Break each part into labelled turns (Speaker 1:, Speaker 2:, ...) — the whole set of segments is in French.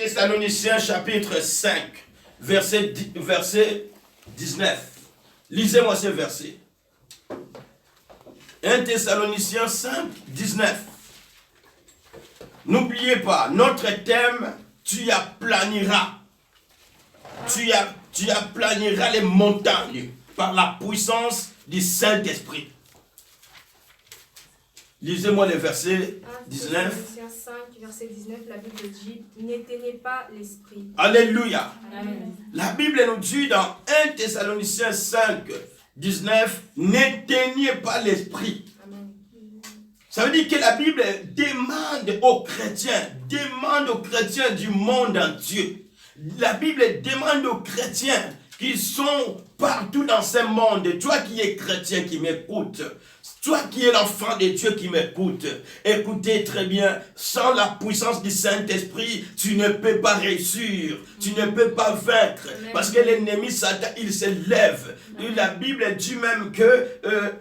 Speaker 1: Thessaloniciens chapitre 5, verset 19. Lisez-moi ce verset. 1 Thessaloniciens 5, 19. N'oubliez pas, notre thème, tu aplaniras. Tu aplaniras les montagnes par la puissance du Saint-Esprit. Lisez-moi le verset 19.
Speaker 2: 5, verset 19, la Bible dit « N'éteignez pas l'esprit. »
Speaker 1: Alléluia.
Speaker 2: Amen.
Speaker 1: La Bible nous dit dans 1 Thessaloniciens 5, 19, « N'éteignez pas l'esprit. » Ça veut dire que la Bible demande aux chrétiens du monde entier. La Bible demande aux chrétiens qui sont partout dans ce monde. Toi qui es chrétien qui m'écoute, toi qui es l'enfant de Dieu qui m'écoute, écoutez très bien, sans la puissance du Saint-Esprit, tu ne peux pas réussir, tu ne peux pas vaincre, parce que l'ennemi Satan, il se lève. Et la Bible dit même que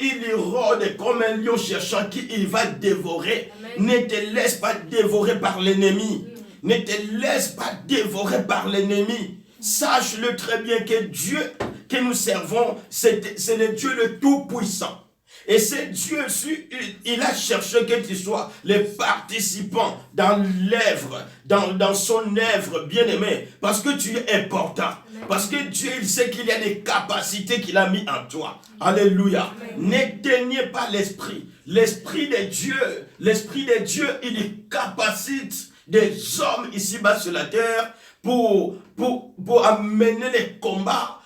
Speaker 1: il rôde comme un lion cherchant qui il va dévorer. Ne te laisse pas dévorer par l'ennemi. Ne te laisse pas dévorer par l'ennemi. Sache-le très bien que Dieu que nous servons, c'est le Dieu le Tout-Puissant. Et c'est Dieu, il a cherché que tu sois les participants dans l'œuvre, dans son œuvre, bien-aimé, parce que tu es important. Parce que Dieu, il sait qu'il y a des capacités qu'il a mis en toi. Alléluia. N'éteignez pas l'esprit. L'esprit de Dieu, il capacite des hommes ici-bas sur la terre pour amener les combats,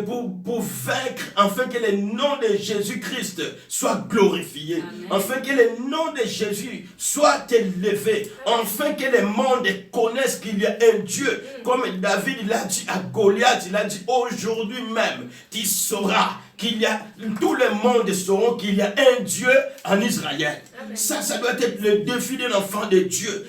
Speaker 1: pour vaincre, afin que le nom de Jésus-Christ soit glorifié, afin que le nom de Jésus soit élevé, afin que le monde connaisse qu'il y a un Dieu, comme David l'a dit à Goliath, il a dit aujourd'hui même, tu sauras qu'il y a, tout le monde saura qu'il y a un Dieu en Israël. Ça doit être le défi de l'enfant de Dieu.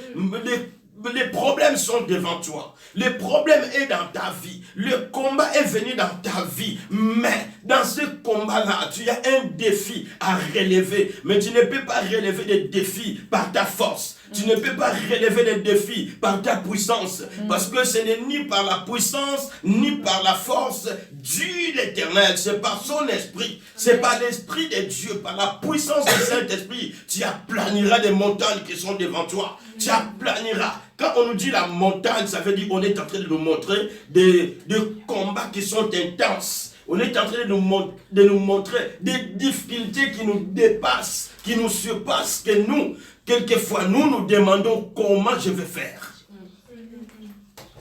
Speaker 1: Les problèmes sont devant toi. Le problème est dans ta vie. Le combat est venu dans ta vie. Mais dans ce combat-là, tu as un défi à relever. Mais tu ne peux pas relever des défis par ta force. Tu ne peux pas relever des défis par ta puissance. Parce que ce n'est ni par la puissance, ni par la force du l'Éternel. C'est par son esprit. C'est par l'esprit de Dieu, par la puissance du Saint-Esprit. Tu aplaniras des montagnes qui sont devant toi. Tu aplaniras. Quand on nous dit la montagne, ça veut dire qu'on est en train de nous montrer des combats qui sont intenses. On est en train de nous montrer des difficultés qui nous dépassent, qui nous surpassent, que nous, quelquefois, nous demandons comment je vais faire.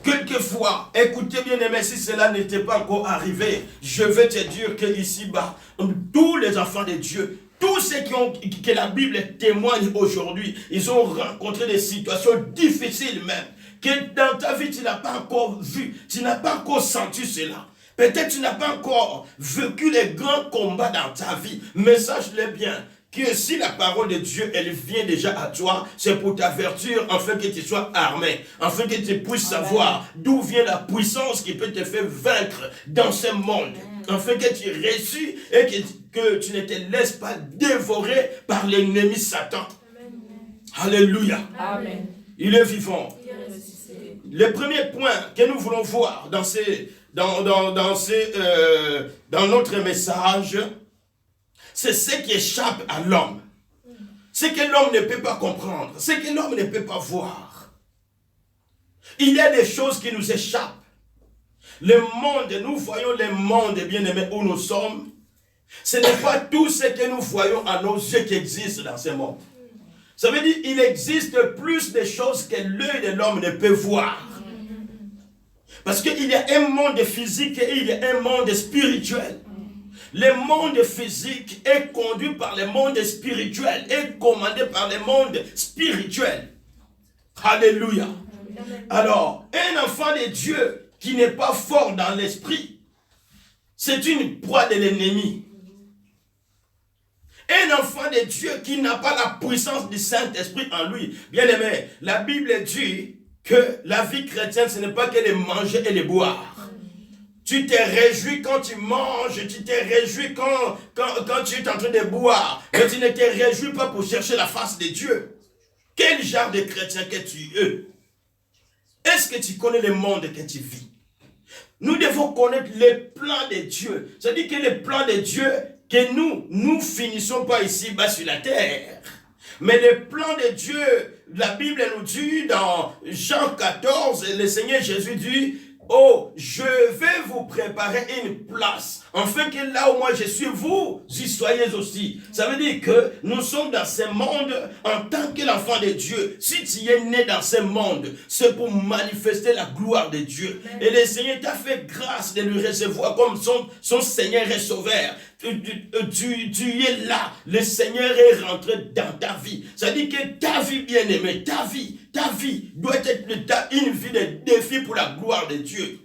Speaker 1: Quelquefois, écoutez bien aimé, si cela n'était pas encore arrivé, je vais te dire que ici-bas, tous les enfants de Dieu, tous ceux que la Bible témoigne aujourd'hui, ils ont rencontré des situations difficiles même, que dans ta vie tu n'as pas encore vu, tu n'as pas encore senti cela. Peut-être tu n'as pas encore vécu les grands combats dans ta vie, mais sache-le bien, que si la parole de Dieu, elle vient déjà à toi, c'est pour t'avertir, afin que tu sois armé, afin que tu puisses savoir d'où vient la puissance qui peut te faire vaincre dans ce monde, afin que tu réussis et que tu ne te laisses pas dévorer par l'ennemi Satan. Alléluia.
Speaker 2: Amen.
Speaker 1: Il est vivant. Le premier point que nous voulons voir dans notre message, c'est ce qui échappe à l'homme. Ce que l'homme ne peut pas comprendre. Ce que l'homme ne peut pas voir. Il y a des choses qui nous échappent. Le monde, nous voyons le monde, bien aimé, où nous sommes. Ce n'est pas tout ce que nous voyons à nos yeux qui existe dans ce monde. Ça veut dire qu'il existe plus de choses que l'œil de l'homme ne peut voir. Parce qu'il y a un monde physique et il y a un monde spirituel. Le monde physique est conduit par le monde spirituel, est commandé par le monde spirituel. Alléluia. Alors, un enfant de Dieu qui n'est pas fort dans l'esprit, c'est une proie de l'ennemi. Un enfant de Dieu qui n'a pas la puissance du Saint-Esprit en lui. Bien aimé, la Bible dit que la vie chrétienne, ce n'est pas que de manger et de boire. Tu te réjouis quand tu manges, tu te réjouis quand tu es en train de boire, mais tu ne te réjouis pas pour chercher la face de Dieu. Quel genre de chrétien que tu es? Est-ce que tu connais le monde que tu vis? Nous devons connaître les plans de Dieu. C'est-à-dire que les plans de Dieu, que nous finissons pas ici-bas sur la terre. Mais les plans de Dieu, la Bible nous dit dans Jean 14, le Seigneur Jésus dit, oh, je vais vous préparer une place, afin que là où moi je suis, vous y soyez aussi. Ça veut dire que nous sommes dans ce monde en tant que l'enfant de Dieu. Si tu es né dans ce monde, c'est pour manifester la gloire de Dieu. Et le Seigneur t'a fait grâce de le recevoir comme son Seigneur et Sauveur. Tu es là, le Seigneur est rentré dans ta vie. Ça dit que ta vie bien-aimée, ta vie doit être une vie de défi pour la gloire de Dieu.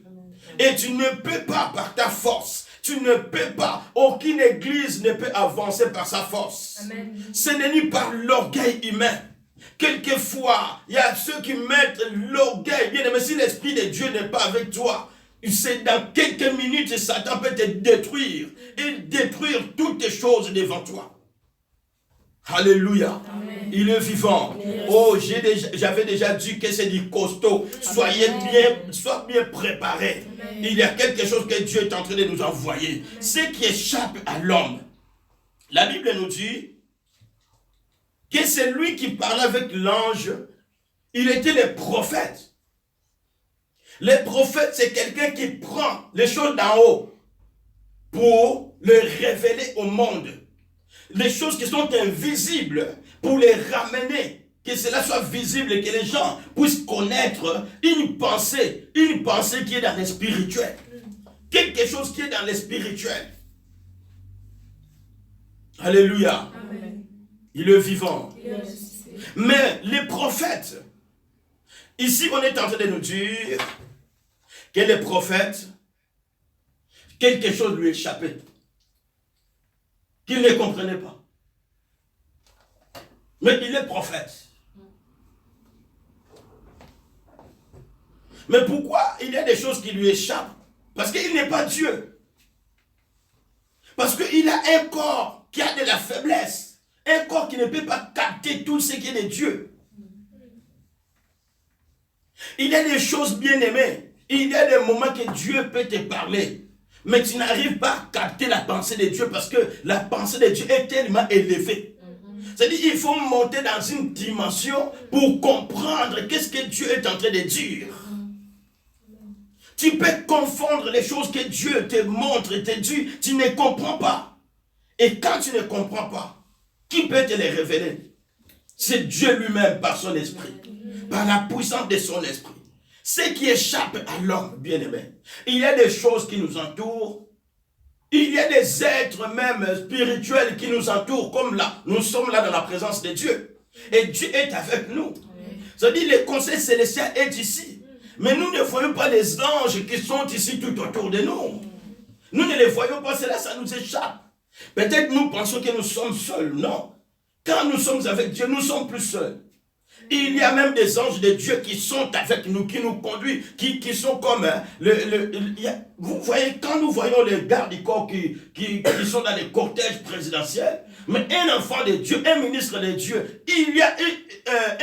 Speaker 1: Et tu ne peux pas par ta force, tu ne peux pas, aucune église ne peut avancer par sa force. Amen. Ce n'est ni par l'orgueil humain. Quelquefois, il y a ceux qui mettent l'orgueil, bien-aimé, si l'Esprit de Dieu n'est pas avec toi, c'est dans quelques minutes, Satan peut te détruire et détruire toutes les choses devant toi. Alléluia. Amen. Il est vivant. Amen. Oh, j'avais déjà dit que c'est du costaud. Sois bien préparé. Amen. Il y a quelque chose que Dieu est en train de nous envoyer. Amen. Ce qui échappe à l'homme. La Bible nous dit que c'est lui qui parlait avec l'ange. Il était le prophète. Le prophète, c'est quelqu'un qui prend les choses d'en haut pour les révéler au monde. Les choses qui sont invisibles pour les ramener, que cela soit visible et que les gens puissent connaître une pensée qui est dans le spirituel. Quelque chose qui est dans le spirituel. Alléluia. Amen. Il est vivant. Yes. Mais les prophètes, ici on est en train de nous dire que les prophètes, quelque chose lui échappait, qu'il ne comprenait pas. Mais il est prophète. Mais pourquoi il y a des choses qui lui échappent? Parce qu'il n'est pas Dieu. Parce qu'il a un corps qui a de la faiblesse. Un corps qui ne peut pas capter tout ce qui est de Dieu. Il y a des choses bien aimées. Il y a des moments que Dieu peut te parler. Mais tu n'arrives pas à capter la pensée de Dieu parce que la pensée de Dieu est tellement élevée. C'est-à-dire qu'il faut monter dans une dimension pour comprendre qu'est-ce que Dieu est en train de dire. Tu peux confondre les choses que Dieu te montre et te dit, tu ne comprends pas. Et quand tu ne comprends pas, qui peut te les révéler? C'est Dieu lui-même par son esprit, par la puissance de son esprit. Ce qui échappe à l'homme, bien-aimé. Il y a des choses qui nous entourent. Il y a des êtres même spirituels qui nous entourent, comme là. Nous sommes là dans la présence de Dieu. Et Dieu est avec nous. C'est-à-dire le conseil célestial est ici. Mais nous ne voyons pas les anges qui sont ici tout autour de nous. Nous ne les voyons pas, cela, ça nous échappe. Peut-être nous pensons que nous sommes seuls. Non. Quand nous sommes avec Dieu, nous sommes plus seuls. Il y a même des anges de Dieu qui sont avec nous, qui nous conduisent, qui sont comme... vous voyez, quand nous voyons les gardes du corps qui sont dans les cortèges présidentiels, mais un enfant de Dieu, un ministre de Dieu, il y a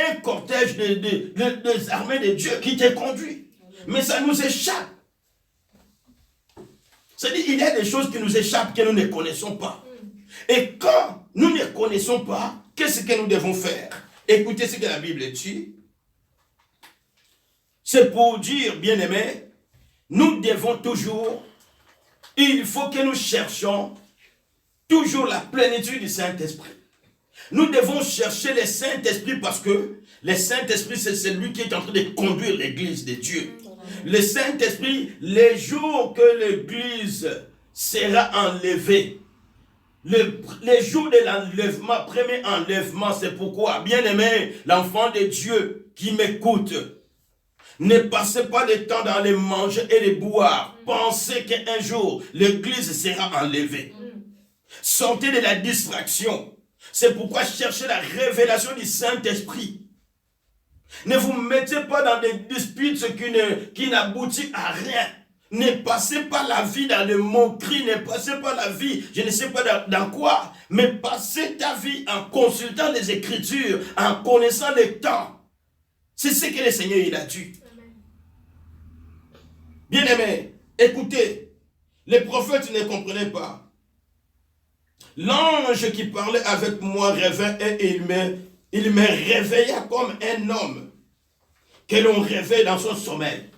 Speaker 1: un cortège des armées de Dieu qui te conduit. Mais ça nous échappe. C'est-à-dire qu'il y a des choses qui nous échappent, que nous ne connaissons pas. Et quand nous ne connaissons pas, qu'est-ce que nous devons faire? Écoutez ce que la Bible dit. C'est pour dire, bien-aimés, nous devons toujours, il faut que nous cherchions toujours la plénitude du Saint-Esprit. Nous devons chercher le Saint-Esprit parce que le Saint-Esprit, c'est celui qui est en train de conduire l'Église de Dieu. Le Saint-Esprit, les jours que l'Église sera enlevée, les jours de l'enlèvement, premier enlèvement, c'est pourquoi, bien-aimé, l'enfant de Dieu qui m'écoute, ne passez pas le temps dans les manger et les boire. Pensez qu'un jour, l'Église sera enlevée. Sortez de la distraction. C'est pourquoi cherchez la révélation du Saint-Esprit. Ne vous mettez pas dans des disputes qui n'aboutissent à rien. Ne passez pas la vie dans le moquerie, ne passez pas la vie, je ne sais pas dans quoi, mais passez ta vie en consultant les Écritures, en connaissant les temps. C'est ce que le Seigneur il a dit. Bien-aimés, écoutez, les prophètes ne comprenaient pas. L'ange qui parlait avec moi rêvait et il me réveilla comme un homme que l'on réveille dans son sommeil.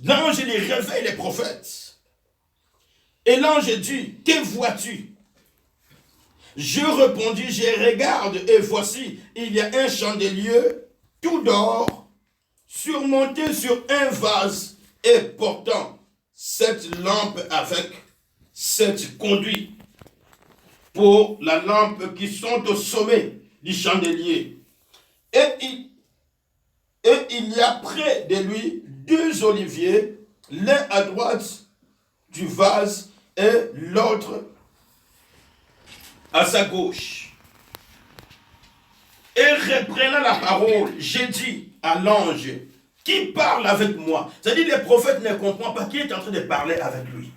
Speaker 1: L'ange, il réveille les prophètes. Et l'ange dit, que vois-tu? Je répondis, je regarde et voici, il y a un chandelier tout d'or surmonté sur un vase et portant cette lampe avec cette conduite pour la lampe qui sont au sommet du chandelier. Et il y a près de lui 2 oliviers, l'un à droite du vase et l'autre à sa gauche. Et reprenant la parole, j'ai dit à l'ange qui parle avec moi. C'est-à-dire les prophètes ne comprennent pas qui est en train de parler avec lui.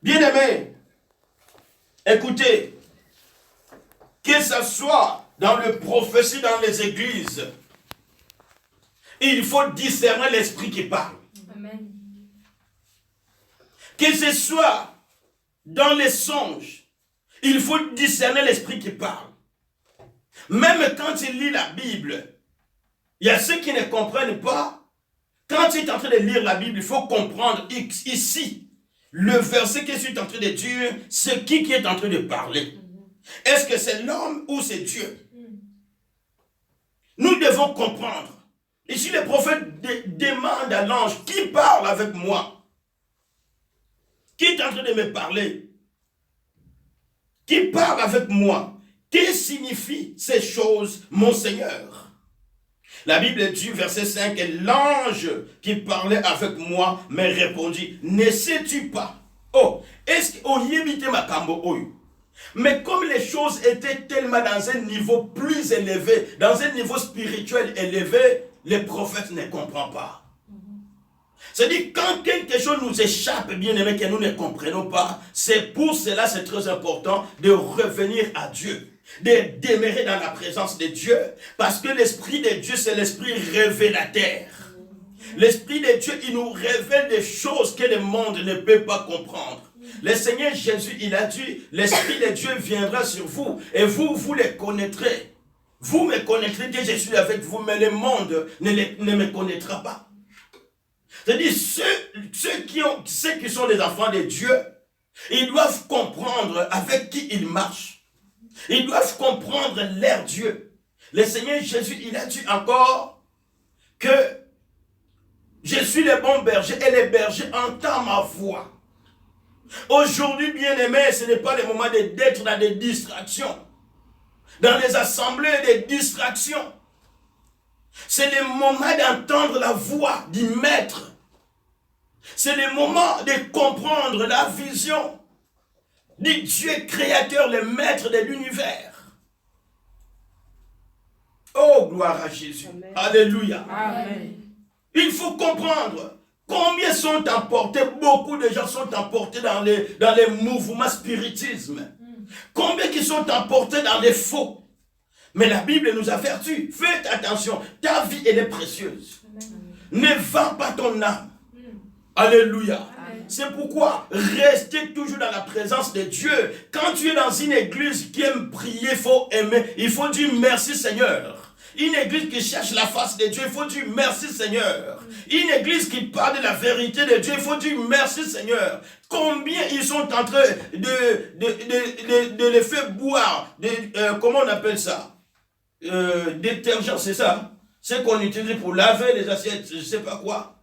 Speaker 1: Bien-aimés, écoutez, que ce soit dans le prophétie, dans les églises, il faut discerner l'esprit qui parle.
Speaker 2: Amen.
Speaker 1: Que ce soit dans les songes, il faut discerner l'esprit qui parle. Même quand il lit la Bible, il y a ceux qui ne comprennent pas. Quand il est en train de lire la Bible, il faut comprendre ici, le verset que je suis en train de dire, c'est qui est en train de parler. Est-ce que c'est l'homme ou c'est Dieu? Nous devons comprendre. Ici, le prophète demande à l'ange qui parle avec moi. Qui est en train de me parler? Qui parle avec moi? Que signifient ces choses, mon Seigneur? La Bible dit, verset 5, l'ange qui parlait avec moi me répondit, ne sais-tu pas? Oh, est-ce que yébite ma kambo oyo? Mais comme les choses étaient tellement dans un niveau plus élevé, dans un niveau spirituel élevé, les prophètes ne comprennent pas. C'est-à-dire, quand quelque chose nous échappe, bien aimé, que nous ne comprenons pas, c'est pour cela, c'est très important de revenir à Dieu, de demeurer dans la présence de Dieu, parce que l'Esprit de Dieu, c'est l'Esprit révélateur. L'Esprit de Dieu, il nous révèle des choses que le monde ne peut pas comprendre. Le Seigneur Jésus, il a dit, l'Esprit de Dieu viendra sur vous, et vous les connaîtrez. Vous me connaîtrez que je suis avec vous, mais le monde ne me connaîtra pas. C'est-à-dire, ceux qui sont les enfants de Dieu, ils doivent comprendre avec qui ils marchent. Ils doivent comprendre leur Dieu. Le Seigneur Jésus, il a dit encore que je suis le bon berger et le berger entend ma voix. Aujourd'hui, bien-aimés, ce n'est pas le moment d'être dans des distractions. Dans les assemblées, des distractions. C'est le moment d'entendre la voix du Maître. C'est le moment de comprendre la vision du Dieu créateur, le Maître de l'univers. Oh, gloire à Jésus. Amen. Alléluia. Amen. Il faut comprendre combien sont emportés, beaucoup de gens sont emportés dans les mouvements spiritisme. Combien qui sont emportés dans les faux. Mais la Bible nous avertit, faites attention, ta vie elle est précieuse. Amen. Ne vends pas ton âme. Alléluia. C'est pourquoi restez toujours dans la présence de Dieu. Quand tu es dans une église qui aime prier, il faut aimer, il faut dire merci Seigneur. Une église qui cherche la face de Dieu, il faut dire merci Seigneur. Une église qui parle de la vérité de Dieu, il faut dire merci Seigneur. Combien ils sont en train de les faire boire, comment on appelle ça? Détergent, c'est ça? C'est qu'on utilise pour laver les assiettes, je ne sais pas quoi.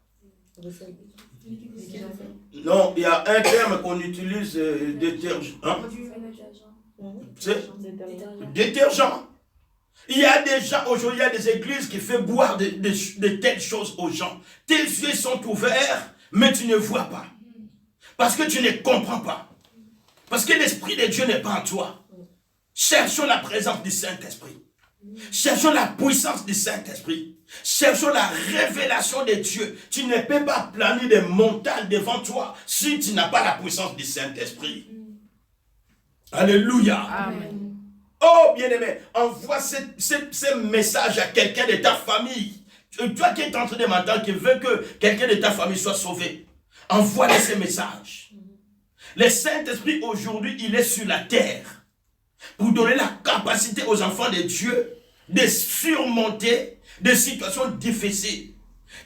Speaker 1: Non, il y a un terme qu'on utilise, détergent. Hein? C'est détergent. Il y a des gens, aujourd'hui, il y a des églises qui font boire de telles choses aux gens. Tes yeux sont ouverts, mais tu ne vois pas. Parce que tu ne comprends pas. Parce que l'Esprit de Dieu n'est pas en toi. Cherchons la présence du Saint-Esprit. Cherchons la puissance du Saint-Esprit. Cherchons la révélation de Dieu. Tu ne peux pas planer des montagnes devant toi si tu n'as pas la puissance du Saint-Esprit. Alléluia. Amen. Oh, bien-aimé, envoie ce message à quelqu'un de ta famille. Toi qui es en train de m'entendre, qui veut que quelqu'un de ta famille soit sauvé, envoie-lui ces messages. Le Saint-Esprit aujourd'hui, il est sur la terre pour donner la capacité aux enfants de Dieu de surmonter des situations difficiles.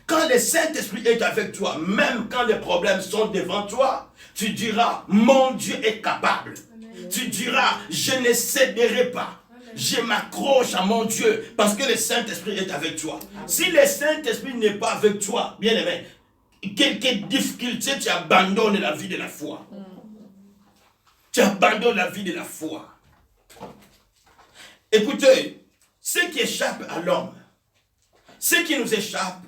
Speaker 1: Quand le Saint-Esprit est avec toi, même quand les problèmes sont devant toi, tu diras, mon Dieu est capable. Amen. Tu diras, je ne céderai pas. Amen. Je m'accroche à mon Dieu parce que le Saint-Esprit est avec toi. Amen. Si le Saint-Esprit n'est pas avec toi, bien aimé, quelques difficultés, tu abandonnes la vie de la foi. Tu abandonnes la vie de la foi. Écoutez, ce qui échappe à l'homme, ce qui nous échappe,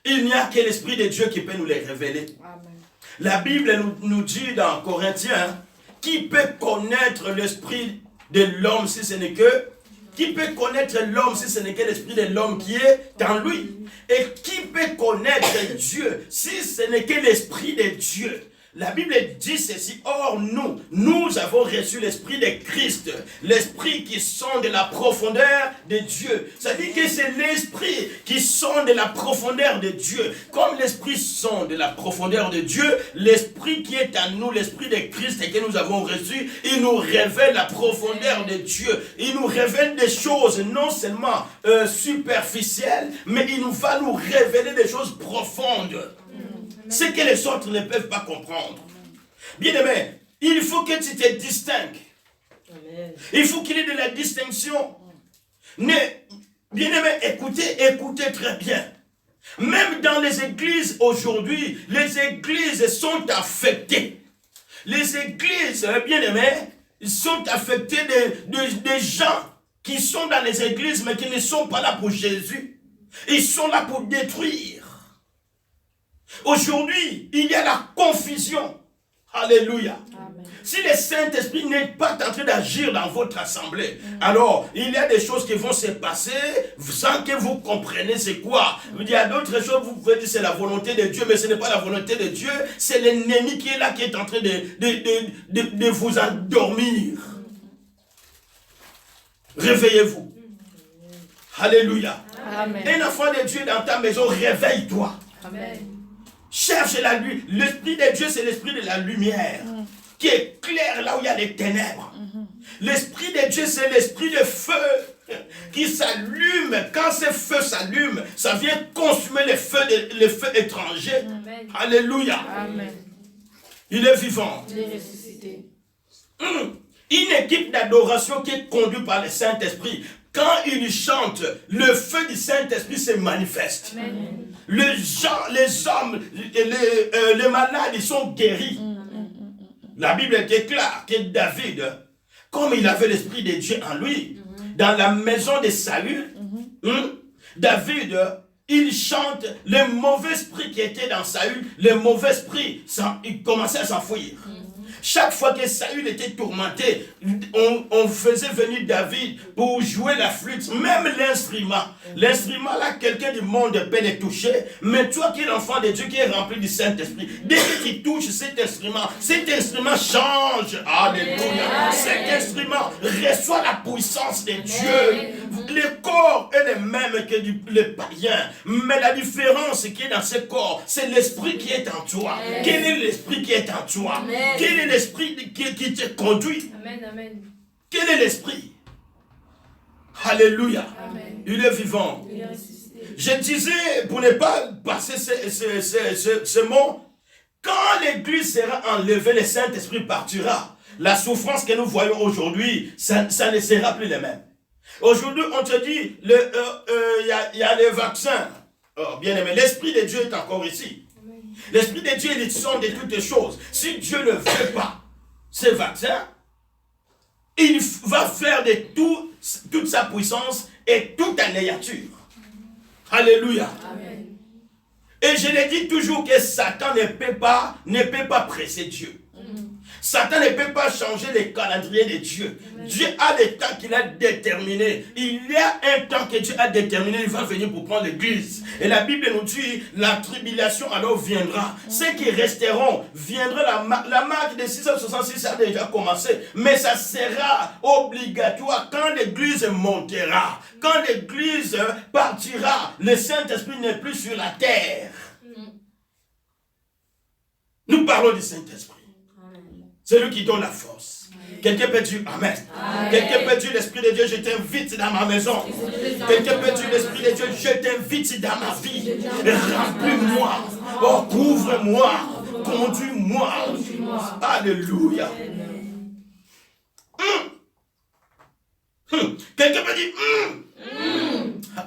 Speaker 1: il n'y a que l'Esprit de Dieu qui peut nous les révéler. Amen. La Bible nous dit dans Corinthiens, qui peut connaître l'Esprit de l'homme si ce n'est que, qui peut connaître l'homme si ce n'est que l'Esprit de l'homme qui est en lui? Et qui peut connaître Dieu si ce n'est que l'Esprit de Dieu? La Bible dit ceci, or nous avons reçu l'Esprit de Christ, l'Esprit qui sonde la profondeur de Dieu. Ça dit que c'est l'Esprit qui sonde la profondeur de Dieu. Comme l'Esprit sonde la profondeur de Dieu, l'Esprit qui est en nous, l'Esprit de Christ et que nous avons reçu, il nous révèle la profondeur de Dieu. Il nous révèle des choses non seulement superficielles, mais il va nous révéler des choses profondes. Ce que les autres ne peuvent pas comprendre. Bien-aimé, il faut que tu te distingues. Il faut qu'il y ait de la distinction. Bien-aimé, écoutez très bien. Même dans les églises aujourd'hui, les églises sont affectées. Les églises, bien-aimés, sont affectées de gens qui sont dans les églises mais qui ne sont pas là pour Jésus. Ils sont là pour détruire. Aujourd'hui, il y a la confusion. Alléluia. Amen. Si le Saint-Esprit n'est pas en train d'agir dans votre assemblée, alors il y a des choses qui vont se passer sans que vous compreniez c'est quoi. Il y a d'autres choses, vous pouvez dire c'est la volonté de Dieu, mais ce n'est pas la volonté de Dieu, c'est l'ennemi qui est là, qui est en train de vous endormir. Réveillez-vous. Alléluia. Amen. Un enfant de Dieu dans ta maison, réveille-toi. Amen. Cherche la lumière. L'Esprit de Dieu, c'est l'Esprit de la lumière qui éclaire là où il y a des ténèbres. L'Esprit de Dieu, c'est l'Esprit de feu qui s'allume. Quand ce feu s'allume, ça vient consumer les feux étrangers. Amen. Alléluia. Amen. Il est vivant. Il est ressuscité. Une équipe d'adoration qui est conduite par le Saint-Esprit. Quand il chante, le feu du Saint-Esprit se manifeste. Amen. Les hommes, les malades, ils sont guéris. La Bible est claire que David, comme il avait l'Esprit de Dieu en lui, dans la maison de Saül, David, il chante, le mauvais esprit qui était dans Saül, le mauvais esprit, il commençait à s'enfuir. Chaque fois que Saül était tourmenté, on faisait venir David pour jouer la flûte, même l'instrument. L'instrument là, quelqu'un du monde peut le toucher, mais toi qui es l'enfant de Dieu, qui est rempli du Saint-Esprit, dès que tu touches cet instrument change. Alléluia. Cet instrument reçoit la puissance de Dieu. Le corps est le même que le païen, mais la différence qui est dans ce corps, c'est l'esprit qui est en toi. Quel est l'esprit qui est en toi? Quel est l'esprit qui te conduit? Amen, amen. Quel est l'esprit? Alléluia. Amen. Il est vivant. Il est ressuscité. Je disais, pour ne pas passer ce mot, quand l'église sera enlevée, le Saint-Esprit partira. La souffrance que nous voyons aujourd'hui, ça ne sera plus les mêmes. Aujourd'hui, on te dit, il y a les vaccins. Oh, bien aimé, l'Esprit de Dieu est encore ici. L'Esprit de Dieu, il sonde toutes choses. Si Dieu ne veut pas ces vaccins, il va faire de toute sa puissance et toute anéantir. Alléluia. Amen. Et je le dis toujours que Satan ne peut pas presser Dieu. Satan ne peut pas changer les calendriers de Dieu. Dieu a des temps qu'il a déterminés. Il y a un temps que Dieu a déterminé, il va venir pour prendre l'église. Et la Bible nous dit, la tribulation alors viendra. Ceux qui resteront, viendra la marque de 666 a déjà commencé. Mais ça sera obligatoire quand l'église montera. Quand l'église partira, le Saint-Esprit n'est plus sur la terre. Nous parlons du Saint-Esprit. C'est lui qui donne la force. Quelqu'un peut dire Amen. Quelqu'un peut dire l'Esprit de Dieu, je t'invite dans ma maison. Quelqu'un peut dire l'Esprit de Dieu, je t'invite dans ma vie. Remplis-moi. Oh, couvre-moi. Conduis-moi. Alléluia. Quelqu'un peut dire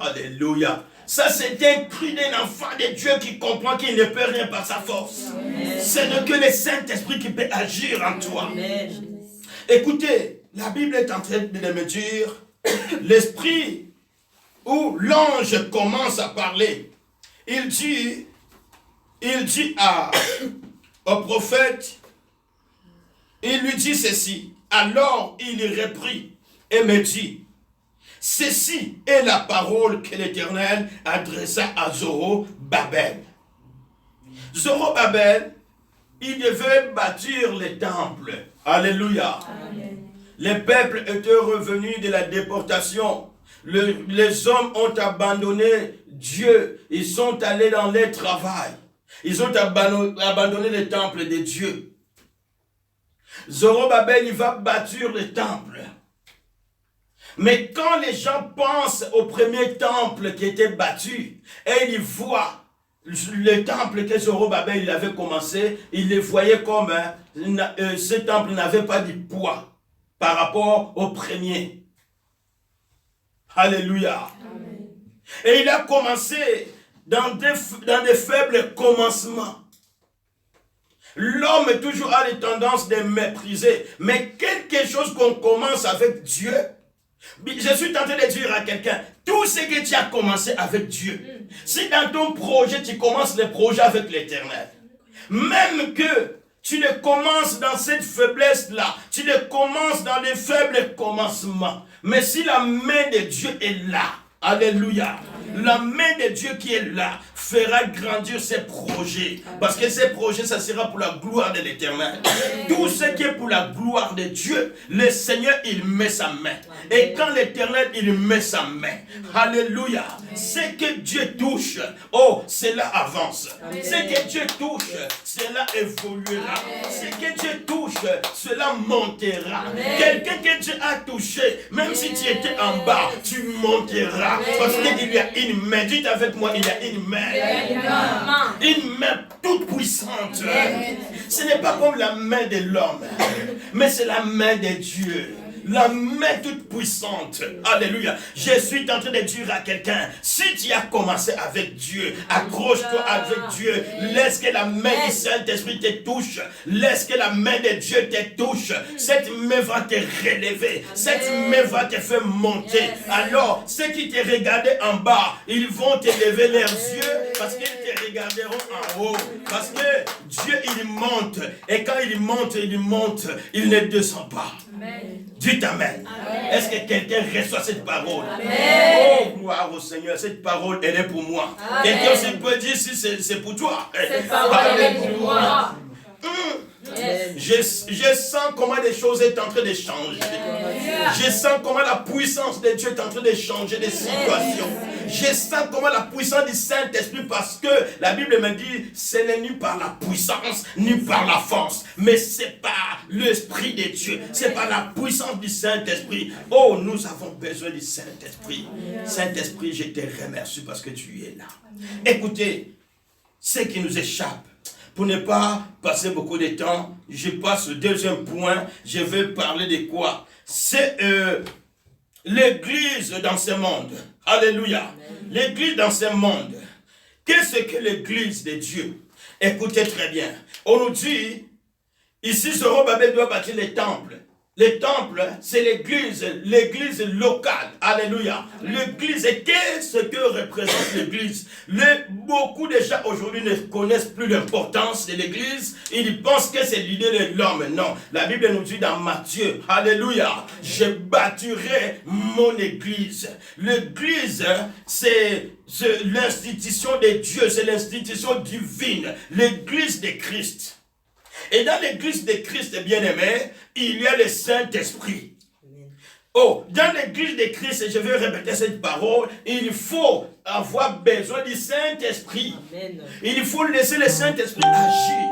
Speaker 1: Alléluia. Ça, c'est un cri d'un enfant de Dieu qui comprend qu'il ne peut rien par sa force. Ce n'est que le Saint-Esprit qui peut agir en toi. Écoutez, la Bible est en train de me dire, l'Esprit où l'ange commence à parler, il dit au prophète, il lui dit ceci. Alors il reprit et me dit, ceci est la parole que l'Éternel adressa à Zorobabel. Zorobabel, il devait bâtir les temples. Alléluia. Amen. Les peuples étaient revenus de la déportation. Les hommes ont abandonné Dieu. Ils sont allés dans leur travail. Ils ont abandonné les temples de Dieu. Zorobabel, il va bâtir les temples. Mais quand les gens pensent au premier temple qui était bâti, et ils voient le temple que Zorobabel il avait commencé, ils les voyaient comme ce temple n'avait pas de poids par rapport au premier. Alléluia. Amen. Et il a commencé dans des faibles commencements. L'homme toujours a les tendances de mépriser, mais quelque chose qu'on commence avec Dieu. Je suis tenté de dire à quelqu'un, tout ce que tu as commencé avec Dieu, si dans ton projet tu commences le projet avec l'Éternel, même que tu le commences dans cette faiblesse-là, tu le commences dans les faibles commencements, mais si la main de Dieu est là, alléluia, la main de Dieu qui est là fera grandir ses projets. Parce que ces projets, ça sera pour la gloire de l'Éternel. Tout ce qui est pour la gloire de Dieu, le Seigneur, il met sa main. Et quand l'Éternel, il met sa main, alléluia, ce que Dieu touche, oh, cela avance. Ce que Dieu touche, cela évoluera. Ce que Dieu touche, cela montera. Quelqu'un que Dieu a touché, même si tu étais en bas, tu monteras. Parce qu'il y a une main, dites avec moi, il y a une main. Une main toute puissante. Ce n'est pas comme la main de l'homme, mais c'est la main de Dieu. La main toute puissante. Alléluia. Je suis en train de dire à quelqu'un, si tu as commencé avec Dieu, accroche-toi avec Dieu. Laisse que la main du Saint-Esprit te touche. Laisse que la main de Dieu te touche. Cette main va te relever. Cette main va te faire monter. Alors, ceux qui te regardaient en bas, ils vont te lever leurs yeux parce qu'ils te regarderont en haut. Parce que Dieu, il monte. Et quand il monte, il ne descend pas. Amen. Dites Amen. Est-ce que quelqu'un reçoit cette parole? Amen. Oh, gloire au Seigneur. Cette parole, elle est pour moi. Quelqu'un aussi peut dire si c'est pour toi.
Speaker 2: Cette parole, elle est pour moi.
Speaker 1: Je sens comment les choses sont en train de changer. Je sens comment la puissance de Dieu est en train de changer des situations. Je sens comment la puissance du Saint-Esprit, parce que la Bible me dit, ce n'est ni par la puissance, ni par la force, mais c'est par l'Esprit de Dieu. C'est par la puissance du Saint-Esprit. Oh, nous avons besoin du Saint-Esprit. Saint-Esprit, je te remercie parce que tu es là. Écoutez, ce qui nous échappe, pour ne pas passer beaucoup de temps, je passe au deuxième point. Je vais parler de quoi? C'est l'Église dans ce monde. Alléluia. L'Église dans ce monde. Qu'est-ce que l'Église de Dieu? Écoutez très bien. On nous dit, ici, Zorobabel doit bâtir les temples. Le temple, c'est l'église locale. Alléluia. L'église, et qu'est-ce que représente l'église? Beaucoup de gens aujourd'hui ne connaissent plus l'importance de l'église. Ils pensent que c'est l'idée de l'homme. Non. La Bible nous dit dans Matthieu, alléluia, je bâtirai mon église. L'église, c'est l'institution de Dieu, c'est l'institution divine. L'église de Christ. Et dans l'église de Christ, bien-aimé, il y a le Saint-Esprit. Oh, dans l'église de Christ, et je vais répéter cette parole, il faut avoir besoin du Saint-Esprit. Il faut laisser le Saint-Esprit agir.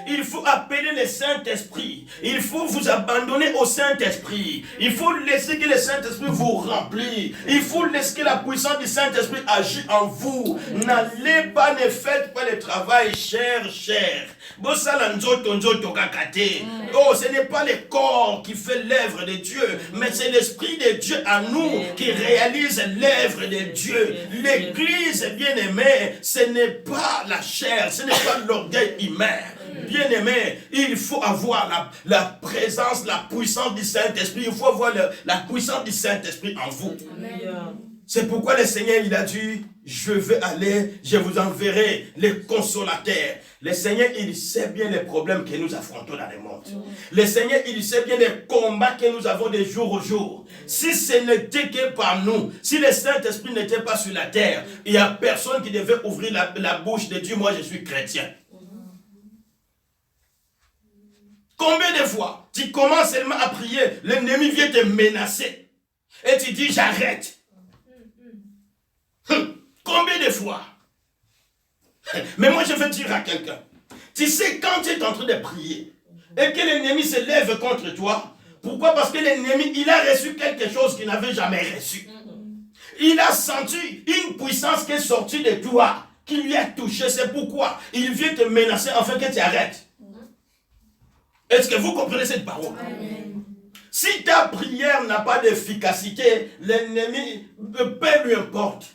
Speaker 1: Il faut appeler le Saint-Esprit. Il faut vous abandonner au Saint-Esprit. Il faut laisser que le Saint-Esprit vous remplisse. Il faut laisser que la puissance du Saint-Esprit agisse en vous. N'allez pas, ne faites pas le travail cher. Oh, ce n'est pas le corps qui fait l'œuvre de Dieu, mais c'est l'Esprit de Dieu à nous qui réalise l'œuvre de Dieu. L'église, bien-aimée, ce n'est pas la chair, ce n'est pas l'orgueil humain. Bien-aimé, il faut avoir la présence, la puissance du Saint-Esprit. Il faut avoir la puissance du Saint-Esprit en vous. Amen. C'est pourquoi le Seigneur, il a dit, je vais aller, je vous enverrai les consolateurs. Le Seigneur, il sait bien les problèmes que nous affrontons dans le monde. Le Seigneur, il sait bien les combats que nous avons de jour au jour. Si ce n'était que par nous, si le Saint-Esprit n'était pas sur la terre, il n'y a personne qui devait ouvrir la bouche de Dieu. Moi, je suis chrétien. Combien de fois tu commences seulement à prier, l'ennemi vient te menacer et tu dis j'arrête. Combien de fois? Mais moi je veux dire à quelqu'un, tu sais quand tu es en train de prier et que l'ennemi se lève contre toi, pourquoi? Parce que l'ennemi il a reçu quelque chose qu'il n'avait jamais reçu. Il a senti une puissance qui est sortie de toi, qui lui a touché, c'est pourquoi il vient te menacer afin que tu arrêtes. Est-ce que vous comprenez cette parole? Amen. Si ta prière n'a pas d'efficacité, l'ennemi, peu lui importe.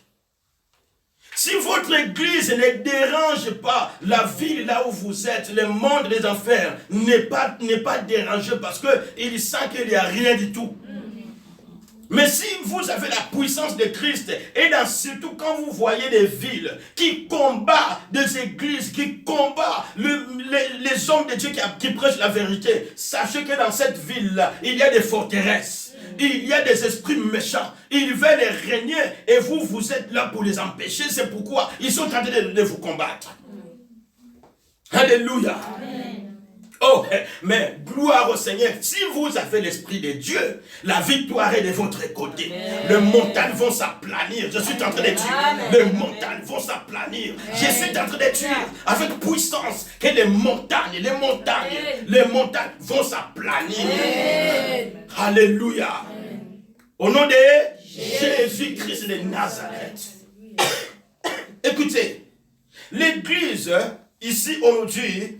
Speaker 1: Si votre église ne dérange pas la ville là où vous êtes, le monde des enfers n'est pas dérangé parce qu'il sent qu'il n'y a rien du tout. Mais si vous avez la puissance de Christ, et surtout quand vous voyez des villes qui combattent des églises, qui combattent les hommes de Dieu qui prêchent la vérité, sachez que dans cette ville-là, il y a des forteresses, il y a des esprits méchants, ils veulent régner et vous êtes là pour les empêcher, c'est pourquoi ils sont en train de vous combattre. Alléluia. Amen. Oh, mais gloire au Seigneur. Si vous avez l'Esprit de Dieu, la victoire est de votre côté. Amen. Les montagnes vont s'aplanir. Je suis en train de dire. Amen. Les montagnes vont s'aplanir. Je suis en train de dire avec puissance que les montagnes vont s'aplanir. Alléluia. Amen. Au nom de Jésus-Christ de Nazareth. Écoutez, l'Église, ici on nous dit,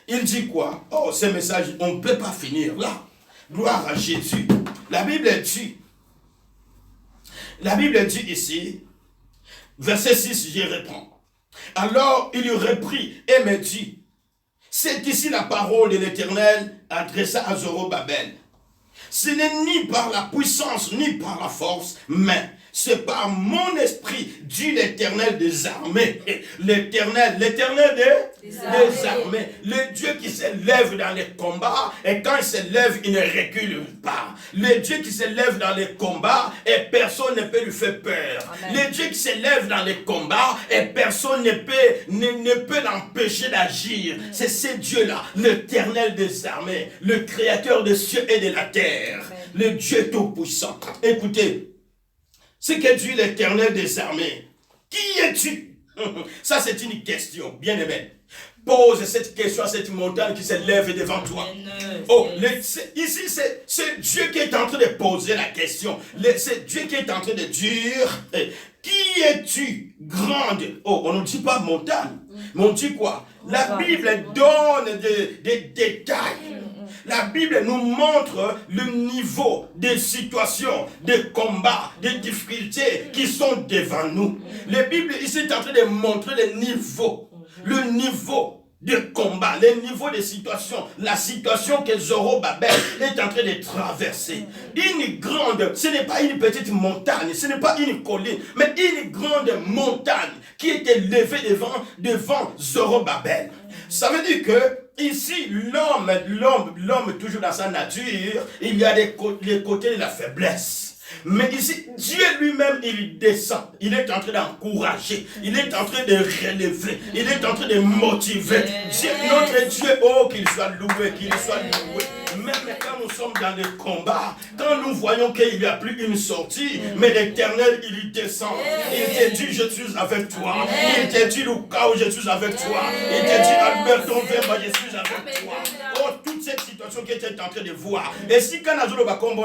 Speaker 1: il dit quoi? Oh, ce message, on ne peut pas finir là. Gloire à Jésus. La Bible dit ici, verset 6, j'y reprends. Alors il reprit et me dit, c'est ici la parole de l'Éternel adressée à Zorobabel. Ce n'est ni par la puissance, ni par la force, mais c'est par mon esprit, dit l'Éternel des armées. L'Éternel des armées. Le Dieu qui se lève dans les combats, et quand il se lève, il ne recule pas. Le Dieu qui se lève dans les combats, et personne ne peut lui faire peur. Amen. Le Dieu qui se lève dans les combats, et personne ne peut l'empêcher d'agir. C'est ce Dieu-là, l'Éternel des armées, le Créateur des cieux et de la terre. Amen. Le Dieu tout-puissant. Écoutez, c'est que Dieu l'Éternel des armées. Qui es-tu? Ça c'est une question, bien aimé. Pose cette question à cette montagne qui se lève devant toi. Oh, ici c'est Dieu qui est en train de poser la question. C'est Dieu qui est en train de dire, qui es-tu? Grande. Oh, on ne dit pas montagne. Mais on dit quoi? La Bible donne des détails. La Bible nous montre le niveau des situations, des combats, des difficultés qui sont devant nous. La Bible ici est en train de montrer le niveau de combat, les niveaux de situation, la situation que Zorobabel est en train de traverser. Une grande, ce n'est pas une petite montagne, ce n'est pas une colline, mais une grande montagne qui était levée devant Zorobabel. Ça veut dire que ici, l'homme toujours dans sa nature, il y a les côtés de la faiblesse. Mais ici, Dieu lui-même, il descend. Il est en train d'encourager. Il est en train de relever. Il est en train de motiver. Dieu, notre Dieu, oh, qu'il soit loué, qu'il soit loué. Même quand nous sommes dans le combat, quand nous voyons qu'il n'y a plus une sortie, mais l'Éternel, il descend. Il te dit, je suis avec toi. Il te dit, Lucas, je suis avec toi. Il te dit, Alberto Vemba, je suis avec toi. Oh, toute cette situation que tu es en train de voir. Et si quand nous va combo,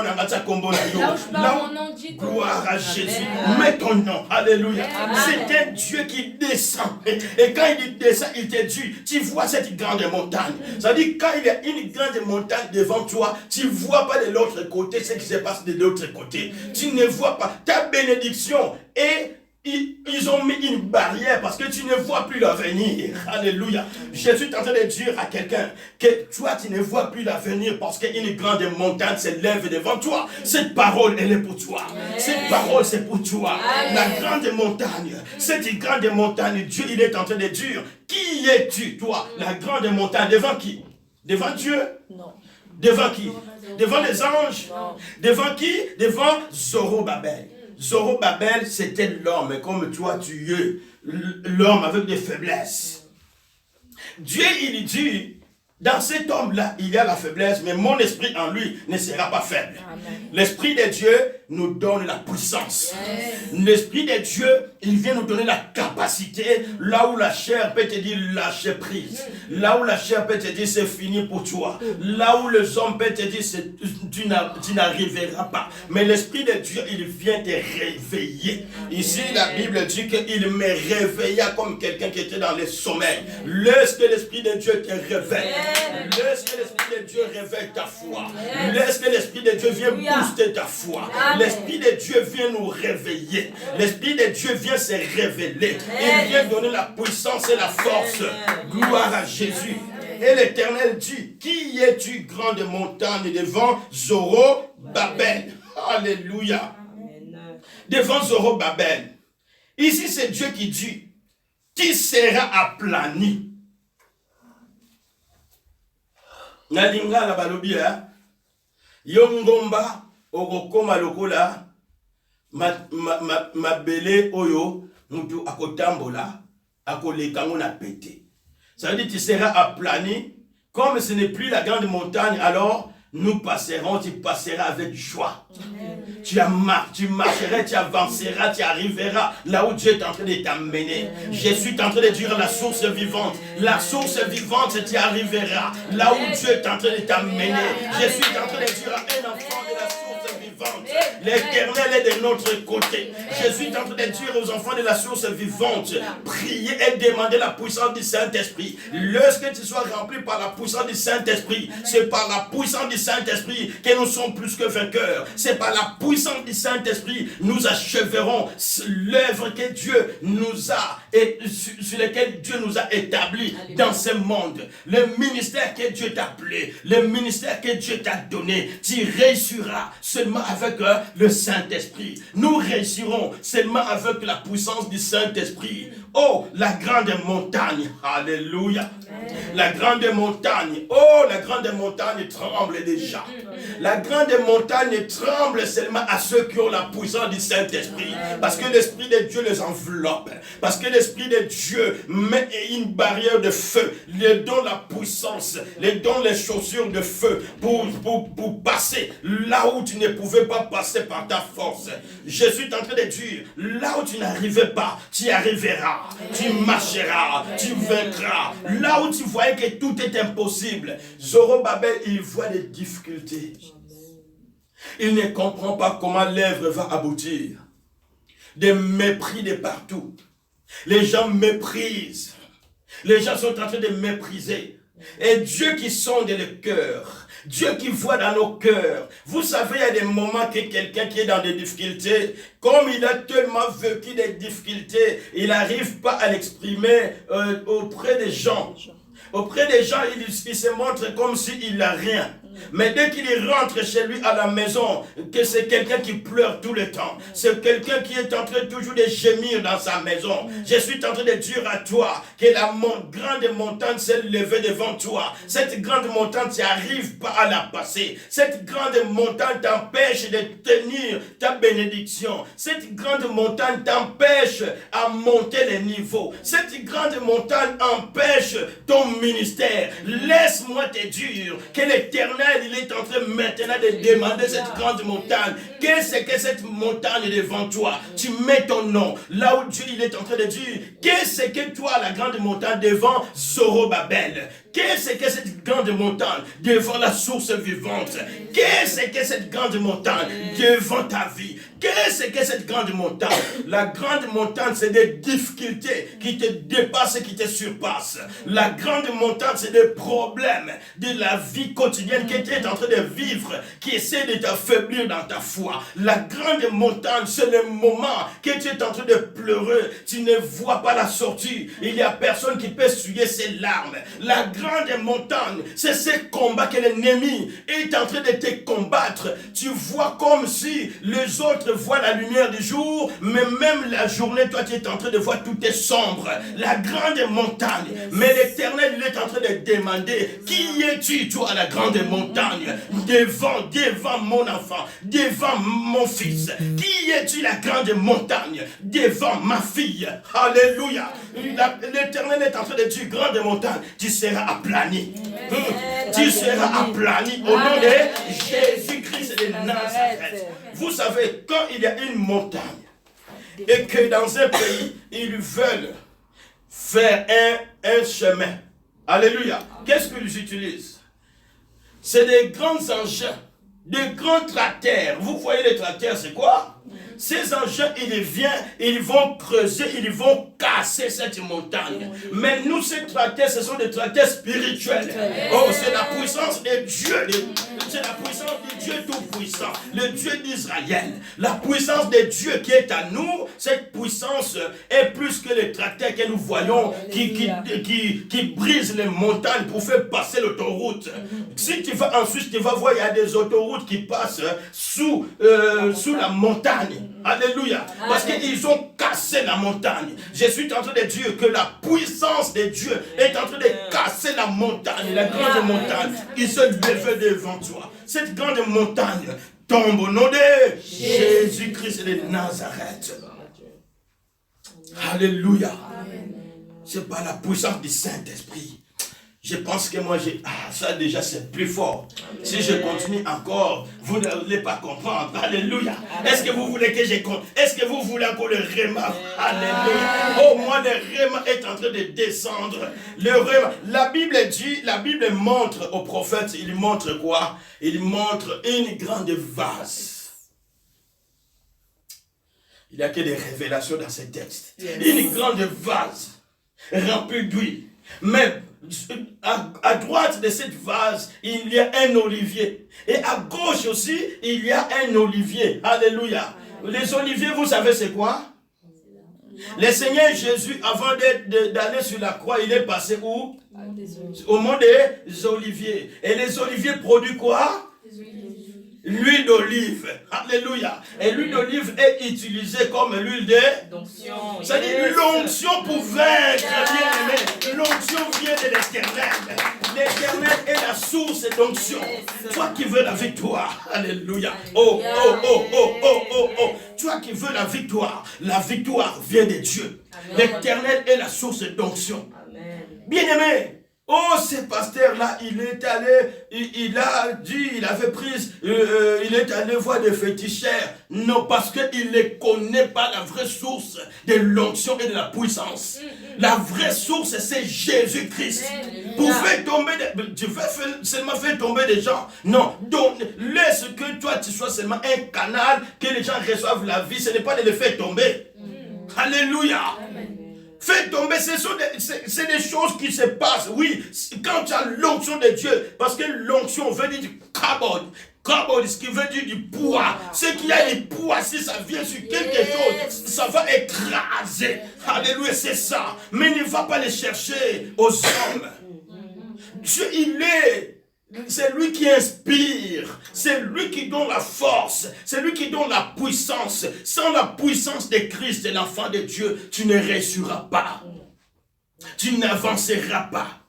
Speaker 1: gloire à Jésus. Mets ton nom. Alléluia. C'est un Dieu qui descend. Et quand il descend, il te dit, tu vois cette grande montagne. Ça veut dire, quand il y a une grande montagne devant toi, tu ne vois pas de l'autre côté ce qui se passe de l'autre côté. Tu ne vois pas ta bénédiction. Et ils ont mis une barrière parce que tu ne vois plus l'avenir. Alléluia. Je suis en train de dire à quelqu'un que toi, tu ne vois plus l'avenir parce qu'une grande montagne s'élève devant toi. Cette parole, elle est pour toi. Cette parole, c'est pour toi. La grande montagne, cette grande montagne, Dieu, il est en train de dire, qui es-tu, toi? La grande montagne, devant qui? Devant Dieu? Non. Devant qui? Devant les anges? Non. Devant qui? Devant Zorobabel. Zorobabel, c'était l'homme, comme toi tu es, l'homme avec des faiblesses. Dieu, il dit, dans cet homme-là, il y a la faiblesse, mais mon esprit en lui ne sera pas faible. L'esprit de Dieu nous donne la puissance. L'esprit de Dieu, il vient nous donner la capacité, là où la chair peut te dire lâcher prise. Là où la chair peut te dire c'est fini pour toi. Là où les hommes peuvent te dire tu n'arriveras pas. Mais l'esprit de Dieu, il vient te réveiller. Ici, la Bible dit qu'il me réveilla comme quelqu'un qui était dans le sommeil. Laisse que l'esprit de Dieu te réveille. Laisse que l'esprit de Dieu réveille ta foi. Laisse que l'esprit de Dieu vienne booster ta foi. L'esprit de Dieu vient nous réveiller. L'esprit de Dieu vient se révéler. Il vient donner la puissance et la force. Gloire à Jésus. Et l'Éternel dit, qui es-tu, grande montagne, devant Zorobabel? Alléluia. Devant Zorobabel. Ici, c'est Dieu qui dit, qui sera aplani. Nalinga la balobia, yongomba, okokoma lokola, mabele oyo, mutu akotambola, akolekango na pété. Ça veut dire que tu seras aplani, comme ce n'est plus la grande montagne, alors nous passerons, tu passeras avec joie. Tu marcheras, tu avanceras, tu arriveras là où Dieu est en train de t'amener. Je suis en train de dire la source vivante. La source vivante, tu arriveras là où Dieu est en train de t'amener. Je suis en train de dire à un enfant de la source vivante, l'Éternel est de notre côté. Je suis en train de dire aux enfants de la source vivante, priez et demandez la puissance du Saint-Esprit. Lorsque tu sois rempli par la puissance du Saint-Esprit, c'est par la puissance du Saint-Esprit que nous sommes plus que vainqueurs. C'est par la puissance du Saint-Esprit nous achèverons l'œuvre que Dieu nous a et sur laquelle Dieu nous a établi dans ce monde. Le ministère que Dieu t'a appelé, le ministère que Dieu t'a donné, tu réussiras seulement avec le Saint-Esprit. Nous réussirons seulement avec la puissance du Saint-Esprit. Oh, la grande montagne, alléluia. La grande montagne, oh, la grande montagne tremble déjà. La grande montagne tremble seulement à ceux qui ont la puissance du Saint-Esprit. Parce que l'Esprit de Dieu les enveloppe. Parce que l'Esprit de Dieu met une barrière de feu. Les donne la puissance. Les donne les chaussures de feu pour passer là où tu ne pouvais pas passer par ta force. Je suis en train de dire, là où tu n'arrivais pas, tu y arriveras. Tu marcheras. Tu vaincras. Là où tu voyais que tout est impossible. Zorobabel, il voit des difficultés. Il ne comprend pas comment l'œuvre va aboutir. Des mépris de partout. Les gens méprisent. Les gens sont en train de mépriser. Et Dieu qui sonde le cœur, Dieu qui voit dans nos cœurs. Vous savez, il y a des moments que quelqu'un qui est dans des difficultés, comme il a tellement vécu des difficultés, il n'arrive pas à l'exprimer auprès des gens. Auprès des gens, il se montre comme s'il n'a rien. Mais dès qu'il rentre chez lui à la maison, que c'est quelqu'un qui pleure tout le temps. C'est quelqu'un qui est en train toujours de gémir dans sa maison. Je suis en train de dire à toi que la grande montagne s'est levée devant toi. Cette grande montagne, tu n'arrives pas à la passer. Cette grande montagne t'empêche de tenir ta bénédiction. Cette grande montagne t'empêche à monter les niveaux. Cette grande montagne empêche ton ministère. Laisse-moi te dire que l'Éternel, il est en train maintenant de demander cette grande montagne. Qu'est-ce que cette montagne devant toi? Tu mets ton nom. Là où Dieu il est en train de dire, qu'est-ce que toi, la grande montagne devant Zorobabel? Qu'est-ce que cette grande montagne devant la source vivante? Qu'est-ce que cette grande montagne devant ta vie? Qu'est-ce que cette grande montagne? La grande montagne, c'est des difficultés qui te dépassent et qui te surpassent. La grande montagne, c'est des problèmes de la vie quotidienne que tu es en train de vivre, qui essaie de t'affaiblir dans ta foi. La grande montagne, c'est le moment que tu es en train de pleurer. Tu ne vois pas la sortie. Il n'y a personne qui peut essuyer ses larmes. La grande montagne, c'est ce combat que l'ennemi est en train de te combattre. Tu vois comme si les autres voient la lumière du jour, mais même la journée, toi tu es en train de voir tout est sombre. La grande montagne. Mais l'Éternel, il est en train de demander, qui es-tu toi, la grande montagne? Devant mon enfant, devant mon fils. Qui es-tu, la grande montagne? Devant ma fille. Alléluia. L'Éternel est en train de dire, grande montagne, tu seras aplani. Tu seras aplani au nom de Jésus-Christ de Nazareth. Vous savez, quand il y a une montagne et que dans un pays, ils veulent faire un chemin. Alléluia. Qu'est-ce qu'ils utilisent? C'est des grands engins, des grands tracteurs. Vous voyez les tracteurs, c'est quoi? Ces engins, ils vont creuser, ils vont casser cette montagne. Mais nous, ces tracteurs, ce sont des tracteurs spirituels. Oh, c'est la puissance de Dieu. C'est la puissance de Dieu Tout-Puissant, le Dieu d'Israël. La puissance de Dieu qui est à nous, cette puissance est plus que les tracteurs que nous voyons qui brisent les montagnes pour faire passer l'autoroute. Si tu vas en Suisse, tu vas voir, il y a des autoroutes qui passent sous la montagne. Alléluia. Parce qu'ils ont cassé la montagne. Je suis en train de dire que la puissance de Dieu est en train de casser la montagne, la grande montagne qui se lève devant toi. Cette grande montagne tombe au nom de Jésus-Christ de Nazareth. Alléluia. C'est par la puissance du Saint-Esprit. Je pense que moi, ça déjà c'est plus fort. Amen. Si je continue encore, vous n'allez pas comprendre. Alléluia. Est-ce que vous voulez que je compte? Est-ce que vous voulez encore le réma? Alléluia. Au moins le réma est en train de descendre. Le réma. La Bible dit, la Bible montre au prophète, il montre quoi? Il montre une grande vase. Il n'y a que des révélations dans ces textes. Une grande vase remplie d'huile. Mais à droite de cette vase, il y a un olivier. Et à gauche aussi, il y a un olivier. Alléluia. Les oliviers, vous savez c'est quoi? Le Seigneur Jésus, avant d'aller sur la croix, il est passé où? Au mont des oliviers. Et les oliviers produisent quoi? L'huile d'olive. Alléluia. Et l'huile d'olive est utilisée comme l'huile d'onction. C'est-à-dire l'onction pour vaincre, bien aimé. L'onction vient de l'Éternel. L'Éternel est la source d'onction. Toi qui veux la victoire. Alléluia. Oh, oh, oh, oh, oh, oh, oh. Toi qui veux la victoire vient de Dieu. L'Éternel est la source d'onction. Bien aimé. Oh, ce pasteur-là, il est allé, il a dit, il avait pris, il est allé voir des féticheurs. Non, parce qu'il ne connaît pas la vraie source de l'onction et de la puissance. La vraie source, c'est Jésus-Christ. Pour faire tomber, tu veux seulement faire tomber des gens. Non, donc laisse que toi, tu sois seulement un canal, que les gens reçoivent la vie. Ce n'est pas de les faire tomber. Alléluia. Fais tomber, c'est des choses qui se passent. Oui, quand tu as l'onction de Dieu, parce que l'onction veut dire du carbone. Carbone, ce qui veut dire du poids. Ce qui a du poids, si ça vient sur quelque chose, ça va écraser. Alléluia, c'est ça. Mais ne va pas les chercher aux hommes. Dieu, c'est lui qui inspire, c'est lui qui donne la force, c'est lui qui donne la puissance. Sans la puissance de Christ et l'enfant de Dieu, tu ne réussiras pas. Tu n'avanceras pas.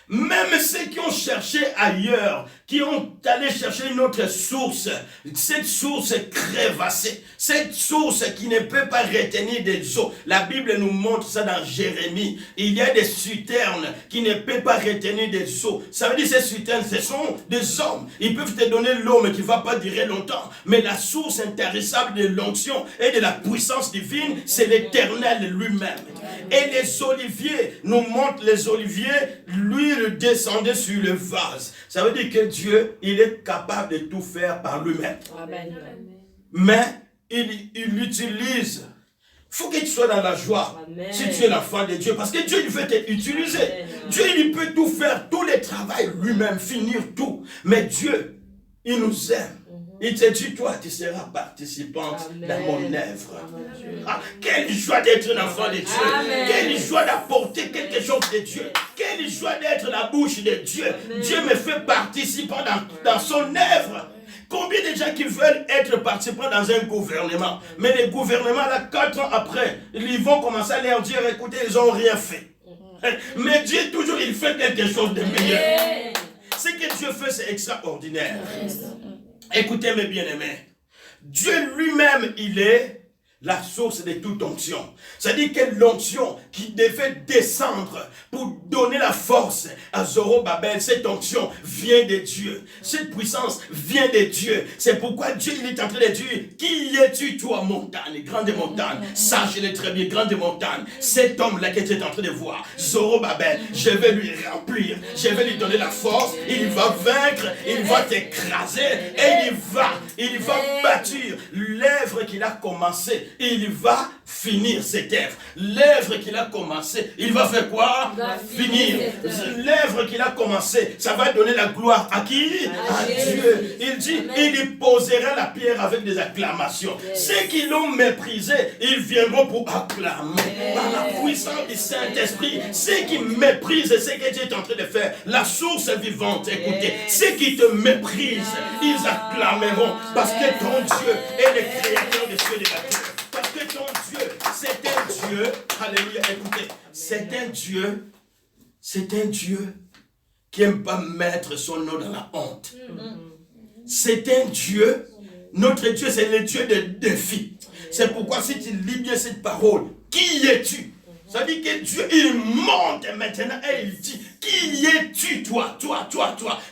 Speaker 1: Même ceux qui ont cherché ailleurs, qui ont allé chercher une autre source, cette source crévassée, cette source qui ne peut pas retenir des eaux. La Bible nous montre ça dans Jérémie. Il y a des citernes qui ne peuvent pas retenir des eaux. Ça veut dire que ces citernes, ce sont des hommes. Ils peuvent te donner l'eau, mais qui ne va pas durer longtemps. Mais la source intarissable de l'onction et de la puissance divine, c'est l'Éternel lui-même. Et les oliviers, nous montrent les oliviers, l'huile descendait sur le vase. Ça veut dire que Dieu, il est capable de tout faire par lui-même.
Speaker 3: Amen.
Speaker 1: Mais il utilise. Il faut que tu sois dans la joie. Amen. Si tu es l'enfant de Dieu. Parce que Dieu, il veut t'utiliser. Amen. Dieu, il peut tout faire, tout le travail lui-même, finir tout. Mais Dieu, il nous aime. Il te dit, toi, tu seras participante Amen. Dans mon œuvre. Ah, quelle joie d'être un enfant de Dieu. Amen. Quelle joie d'apporter quelque chose de Dieu. Quelle joie d'être la bouche de Dieu. Amen. Dieu me fait participant dans son œuvre. Combien de gens qui veulent être participants dans un gouvernement, mais les gouvernements, là, 4 ans après, ils vont commencer à leur dire, écoutez, ils n'ont rien fait. Mais Dieu, toujours, il fait quelque chose de meilleur. Ce que Dieu fait, c'est extraordinaire. Écoutez mes bien-aimés, Dieu lui-même, il est la source de toute onction. C'est-à-dire que l'onction qui devait descendre pour donner la force à Zorobabel, cette onction vient de Dieu. Cette puissance vient de Dieu. C'est pourquoi Dieu, il est en train de dire, qui es-tu toi, montagne, grande montagne? Sache-le très bien, grande montagne. Cet homme-là que tu es en train de voir, Zorobabel, je vais lui remplir, je vais lui donner la force, il va vaincre, il va t'écraser et il va bâtir l'œuvre qu'il a commencée. Il va finir cette œuvre. L'œuvre qu'il a commencé, il va faire quoi? Finir. L'œuvre qu'il a commencé, ça va donner la gloire à qui? À Dieu. Il dit, il posera la pierre avec des acclamations. Ceux qui l'ont méprisé, ils viendront pour acclamer. Par la puissance du Saint-Esprit, ceux qui méprisent ce que Dieu est en train de faire, la source vivante, écoutez, ceux qui te méprisent, ils acclameront parce que ton Dieu est le créateur des cieux et de la terre. Parce que ton Dieu, c'est un Dieu, alléluia, écoutez, c'est un Dieu qui n'aime pas mettre son nom dans la honte. C'est un Dieu, notre Dieu, c'est le Dieu de défi. C'est pourquoi si tu lis bien cette parole, qui es-tu? Ça dit que Dieu, il monte maintenant et il dit, qui es-tu toi?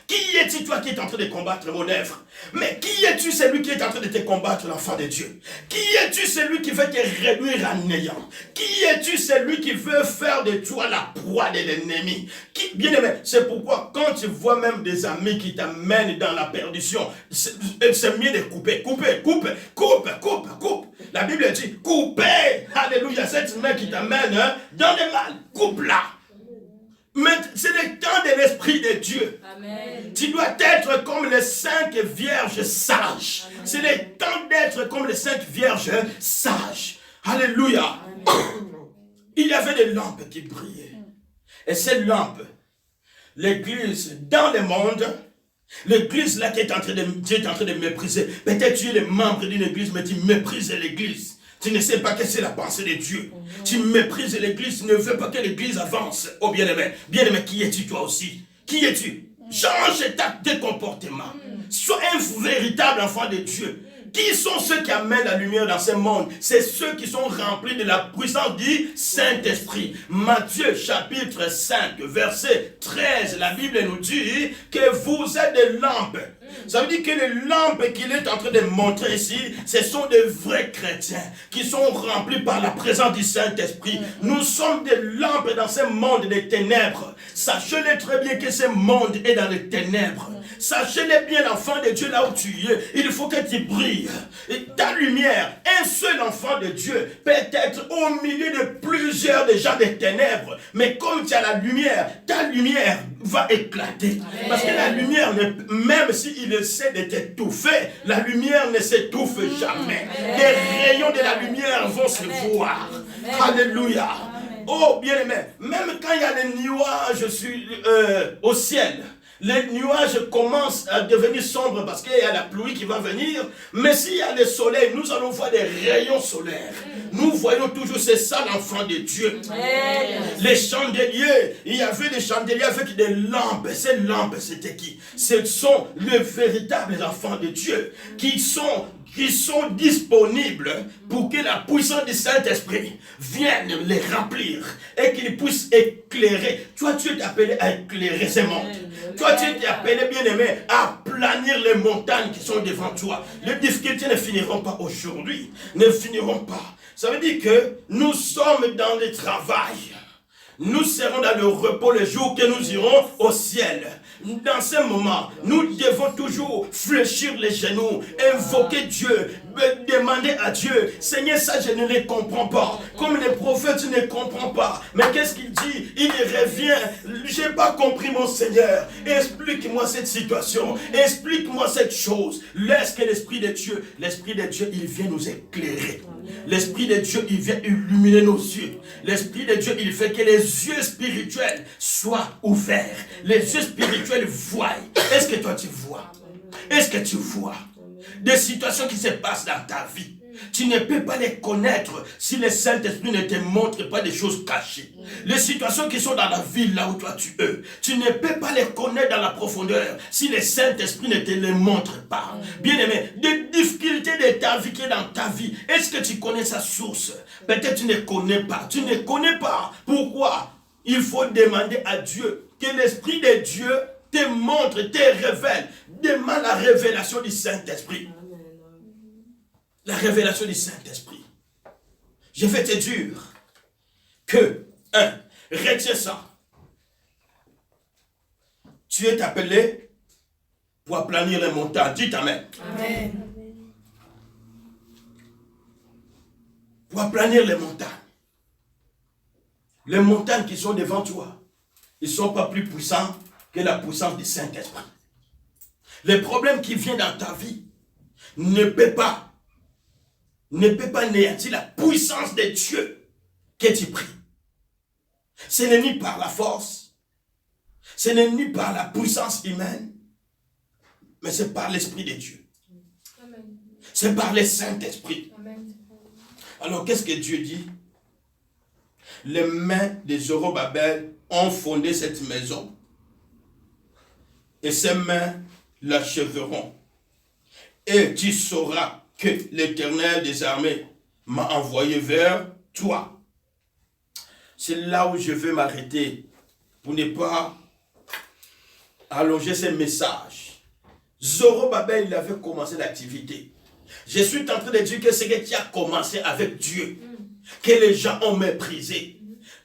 Speaker 1: Qui es-tu toi qui es en train de combattre mon œuvre? Mais qui es-tu celui qui est en train de te combattre, l'enfant de Dieu? Qui es-tu celui qui veut te réduire à néant? Qui es-tu celui qui veut faire de toi la proie de l'ennemi? Bien aimé, c'est pourquoi quand tu vois même des amis qui t'amènent dans la perdition, c'est mieux de couper. La Bible dit, coupez, alléluia, cette main qui t'amène dans le mal, coupe-la. Mais c'est le temps de l'Esprit de Dieu. Amen. Tu dois être comme les 5 vierges sages. Amen. C'est le temps d'être comme les 5 vierges sages. Alléluia. Amen. Il y avait des lampes qui brillaient. Et ces lampes, l'église dans le monde, l'église là qui est en train de mépriser. Peut-être tu es le membre d'une église, mais tu méprises l'église. Tu ne sais pas que c'est la pensée de Dieu. Tu méprises l'église, tu ne veux pas que l'église avance. Oh bien-aimé, qui es-tu toi aussi? Qui es-tu? Change tes comportements. Sois un véritable enfant de Dieu. Qui sont ceux qui amènent la lumière dans ce monde? C'est ceux qui sont remplis de la puissance du Saint-Esprit. Matthieu chapitre 5, verset 13, la Bible nous dit que vous êtes des lampes. Ça veut dire que les lampes qu'il est en train de montrer ici, ce sont des vrais chrétiens qui sont remplis par la présence du Saint-Esprit. Nous sommes des lampes dans ce monde des ténèbres. Sachez-le très bien que ce monde est dans les ténèbres. Sachez-le bien, l'enfant de Dieu, là où tu es, il faut que tu brilles. Et ta lumière, un seul enfant de Dieu, peut être au milieu de plusieurs gens des ténèbres. Mais comme tu as la lumière, ta lumière va éclater. Amen. Parce que la lumière, même s'il essaie de t'étouffer, la lumière ne s'étouffe jamais. Amen. Les rayons de la lumière vont se voir. Amen. Alléluia. Oh, bien aimé, même quand il y a les nuages au ciel, les nuages commencent à devenir sombres parce qu'il y a la pluie qui va venir. Mais s'il y a le soleil, nous allons voir des rayons solaires. Nous voyons toujours, c'est ça l'enfant de Dieu. Les chandeliers, il y avait des chandeliers avec des lampes. Ces lampes, c'était qui? Ce sont les véritables enfants de Dieu qui sont disponibles pour que la puissance du Saint-Esprit vienne les remplir et qu'il puisse éclairer. Toi, tu es appelé à éclairer ces mondes. Toi, tu es appelé, bien-aimé, à planir les montagnes qui sont devant toi. Les difficultés ne finiront pas aujourd'hui, ne finiront pas. Ça veut dire que nous sommes dans le travail. Nous serons dans le repos le jour que nous irons au ciel. Dans ce moment, nous devons toujours fléchir les genoux, invoquer Dieu, demander à Dieu, Seigneur, ça je ne les comprends pas. Comme les prophètes, tu ne comprends pas. Mais qu'est-ce qu'il dit? Il revient, je n'ai pas compris mon Seigneur. Explique-moi cette situation, explique-moi cette chose. Laisse que l'Esprit de Dieu, il vient nous éclairer. L'Esprit de Dieu, il vient illuminer nos yeux. L'Esprit de Dieu, il fait que les yeux spirituels soient ouverts. Les yeux spirituels voient. Est-ce que toi tu vois? Est-ce que tu vois des situations qui se passent dans ta vie? Tu ne peux pas les connaître si le Saint-Esprit ne te montre pas des choses cachées. Les situations qui sont dans la ville là où toi tu es, tu ne peux pas les connaître dans la profondeur si le Saint-Esprit ne te les montre pas. Bien-aimé, des difficultés de ta vie qui est dans ta vie, est-ce que tu connais sa source? Peut-être tu ne connais pas. Tu ne connais pas. Pourquoi? Il faut demander à Dieu que l'Esprit de Dieu te montre, te révèle. Demande la révélation du Saint-Esprit. La révélation du Saint-Esprit. Je vais te dire que, retiens ça. Tu es appelé pour aplanir les montagnes. Dites Amen.
Speaker 2: Amen.
Speaker 1: Pour aplanir les montagnes. Les montagnes qui sont devant toi, ils ne sont pas plus puissants que la puissance du Saint-Esprit. Les problèmes qui viennent dans ta vie ne peut pas néantir la puissance de Dieu que tu pries. Ce n'est ni par la force, ce n'est ni par la puissance humaine, mais c'est par l'Esprit de Dieu. C'est par le Saint-Esprit. Alors qu'est-ce que Dieu dit? Les mains de Zorobabel ont fondé cette maison et ces mains l'achèveront. Et tu sauras que l'Éternel des armées m'a envoyé vers toi. C'est là où je vais m'arrêter pour ne pas allonger ces messages. Zorobabel, il avait commencé l'activité. Je suis en train de dire que c'est que tu as commencé avec Dieu, que les gens ont méprisé.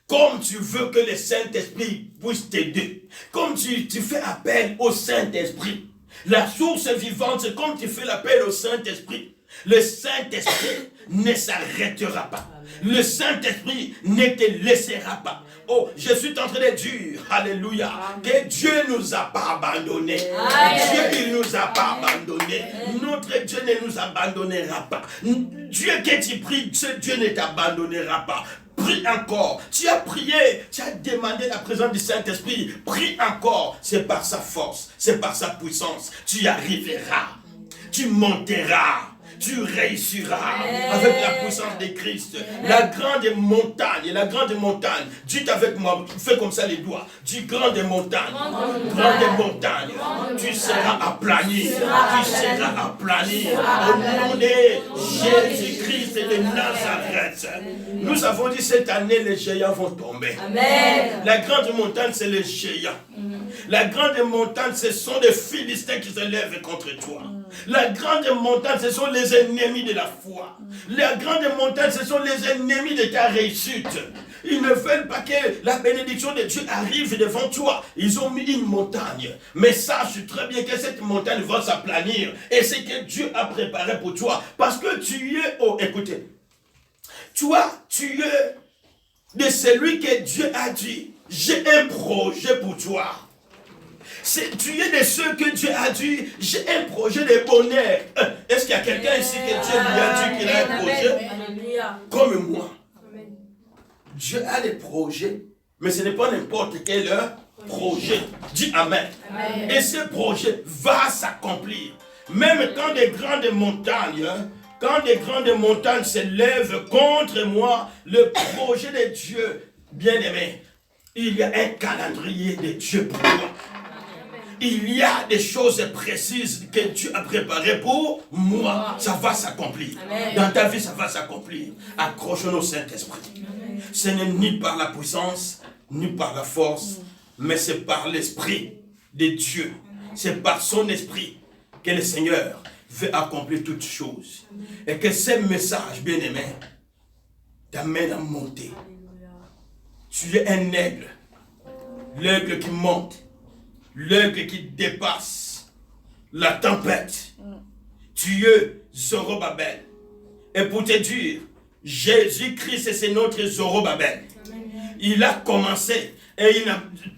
Speaker 1: Comme tu veux que le Saint-Esprit puisse t'aider, comme tu fais appel au Saint-Esprit, la source vivante, c'est comme tu fais l'appel au Saint-Esprit. Le Saint-Esprit ne s'arrêtera pas. Le Saint-Esprit ne te laissera pas. Oh, je suis en train de dire, alléluia, que Dieu ne nous a pas abandonnés. Dieu, il ne nous a pas abandonnés. Notre Dieu ne nous abandonnera pas. Dieu que tu pries, ce Dieu ne t'abandonnera pas. Prie encore. Tu as prié, tu as demandé la présence du Saint-Esprit. Prie encore. C'est par sa force, c'est par sa puissance. Tu y arriveras. Tu monteras. Tu réussiras avec la puissance de Christ. La grande montagne, dites avec moi, fais comme ça les doigts. Dis grande montagne, tu seras aplani. Tu seras aplani. Au nom de Jésus-Christ de Nazareth. Nous avons dit cette année, les géants vont tomber. Amen. La grande montagne, c'est les géants. La grande montagne, ce sont des Philistins qui se lèvent contre toi. La grande montagne, ce sont les ennemis de la foi. La grande montagne, ce sont les ennemis de ta réussite. Ils ne veulent pas que la bénédiction de Dieu arrive devant toi. Ils ont mis une montagne. Mais sache très bien que cette montagne va s'aplanir. Et c'est que Dieu a préparé pour toi. Parce que tu es, écoutez, toi, tu es de celui que Dieu a dit, j'ai un projet pour toi. Tu es de ceux que Dieu a dit, j'ai un projet de bonheur. Est-ce qu'il y a quelqu'un ici que Dieu lui a dit qu'il a un projet? Comme moi. Dieu a des projets, mais ce n'est pas n'importe quel projet. Dis Amen.
Speaker 2: Amen.
Speaker 1: Et ce projet va s'accomplir. Même quand des grandes montagnes, s'élèvent contre moi, le projet de Dieu, bien-aimé, il y a un calendrier de Dieu pour moi. Il y a des choses précises que Dieu a préparées pour moi. Ça va s'accomplir. Dans ta vie, ça va s'accomplir. Accroche-nous au Saint-Esprit. Ce n'est ni par la puissance, ni par la force, mais c'est par l'Esprit de Dieu. C'est par son Esprit que le Seigneur veut accomplir toutes choses. Et que ces messages, bien-aimés, t'amènent à monter. Tu es un aigle. L'aigle qui monte. L'aigle qui dépasse la tempête. Tu es Zorobabel. Et pour te dire, Jésus-Christ, c'est notre Zorobabel. Il a commencé. Et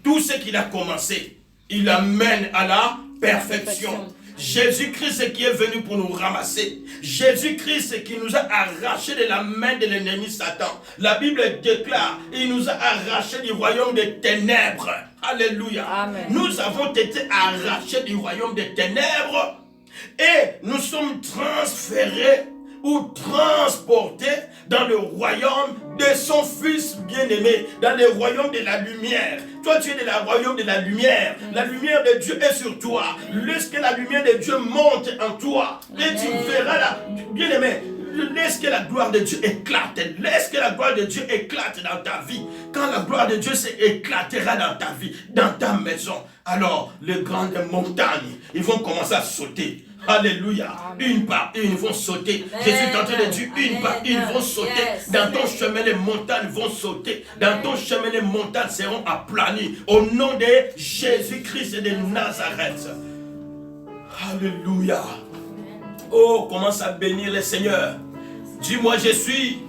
Speaker 1: tout ce qu'il a commencé, il amène à la perfection. Jésus-Christ qui est venu pour nous ramasser. Jésus-Christ qui nous a arrachés de la main de l'ennemi Satan. La Bible déclare, il nous a arrachés du royaume des ténèbres. Alléluia. Amen. Nous avons été arrachés du royaume des ténèbres et nous sommes transférés ou transportés dans le royaume de son Fils bien-aimé, dans le royaume de la lumière. Toi, tu es dans le royaume de la lumière. La lumière de Dieu est sur toi. Lorsque la lumière de Dieu monte en toi, et tu verras la bien-aimé, laisse que la gloire de Dieu éclate. Laisse que la gloire de Dieu éclate dans ta vie. Quand la gloire de Dieu s'éclatera dans ta vie, dans ta maison, alors les grandes montagnes, ils vont commencer à sauter. Alléluia. Une par une, ils vont sauter. Jésus est en train de dire, une par une, ils vont sauter. Dans ton chemin, les montagnes vont sauter. Dans ton chemin, les montagnes seront aplanies. Au nom de Jésus-Christ et de Nazareth. Alléluia. Oh, commence à bénir le Seigneur. Dis-moi, je suis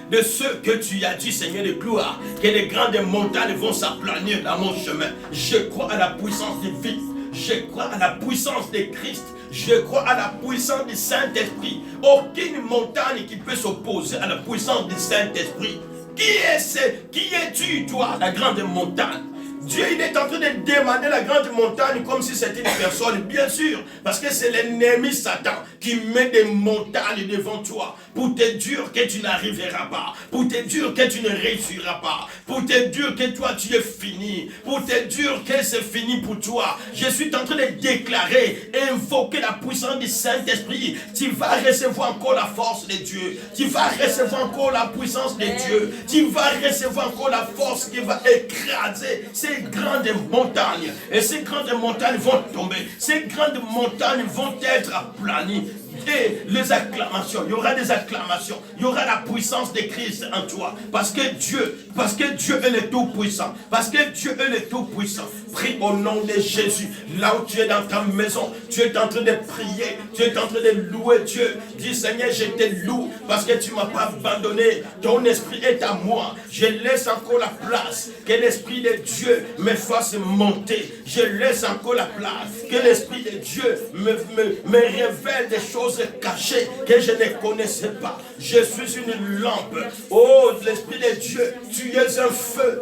Speaker 1: de ceux que tu as dit, Seigneur de gloire, que les grandes montagnes vont s'aplanir dans mon chemin. Je crois à la puissance divine. Je crois à la puissance de Christ. Je crois à la puissance du Saint-Esprit. Aucune montagne qui peut s'opposer à la puissance du Saint-Esprit. Qui es-tu, toi, la grande montagne? Dieu, il est en train de demander la grande montagne comme si c'était une personne, bien sûr, parce que c'est l'ennemi Satan qui met des montagnes devant toi pour te dire que tu n'arriveras pas, pour te dire que tu ne réussiras pas, pour te dire que toi tu es fini, pour te dire que c'est fini pour toi. Je suis en train de déclarer, invoquer la puissance du Saint-Esprit. Tu vas recevoir encore la force de Dieu, tu vas recevoir encore la puissance de Dieu, tu vas recevoir encore la force qui va écraser ces grandes montagnes. Et ces grandes montagnes vont tomber. Ces grandes montagnes vont être aplanies. Et les acclamations, il y aura des acclamations, il y aura la puissance de Christ en toi, parce que Dieu est le Tout-Puissant, parce que Dieu est le Tout-Puissant. Prie au nom de Jésus, là où tu es dans ta maison, tu es en train de prier, tu es en train de louer Dieu. Dis Seigneur, je te loue, parce que tu ne m'as pas abandonné, ton esprit est à moi, je laisse encore la place, que l'esprit de Dieu me fasse monter, je laisse encore la place, que l'esprit de Dieu me révèle des choses cachées que je ne connaissais pas. Je suis une lampe. Oh, l'Esprit de Dieu, tu es un feu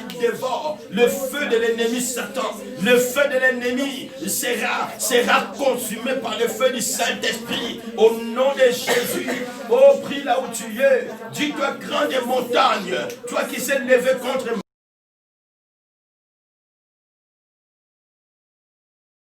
Speaker 1: qui dévore, le feu de l'ennemi Satan. Le feu de l'ennemi sera consumé par le feu du Saint-Esprit. Au nom de Jésus, oh, prie là où tu es. Dis-toi, grande montagne, toi qui s'est levé contre moi.